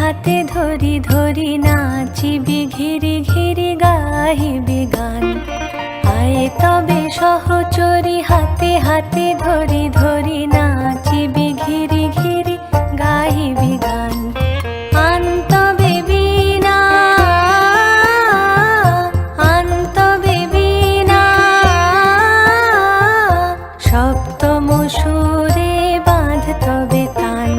হাতে ধরি ধরি নাচিবি ঘিরি ঘিরি গাহিবি গান। আয় তবে সহচরি হাতে হাতে ধরি ধরি নাচিবি ঘিরি ঘিরি গাহিবি গান। আনতবে বীণা আনতবে বীণা সপ্তম সুরে বাঁধতবে তান।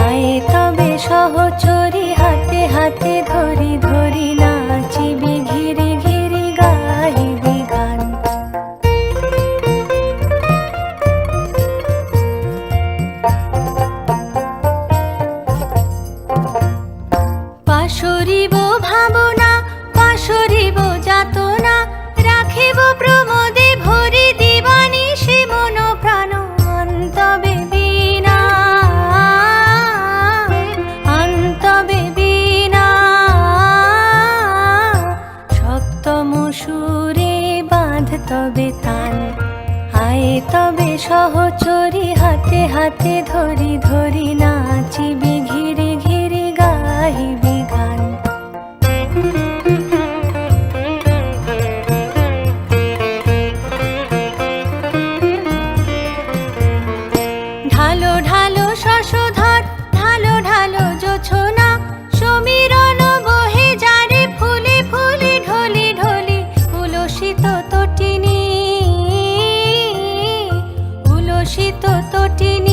আয় তবে সহচরি হাতে হাতে ধরি ধরি নাচিবি ঘিরি ঘিরি গাহিবি গান। পাশরিব ভাবনা পাশরিব যাতনা রাখিব প্রমোদে ভরি দিবানিশি মন প্রাণ। আনতবে বীণা আনতবে বীণা সপ্তম সুরে বাঁধতবে তান। আয় তবে সহচরি হাতে হাতে ধরি ধরি নাচিবি ঘিরি ঘিরি গাহিবি গান। ঢালো ঢালো শশধর ঢালো ঢালো জোছনা সমীরণ বহে যারে ফুলে ফুলে ঢলি ঢলি। উলসিত তটিনী উলসিত তটিনী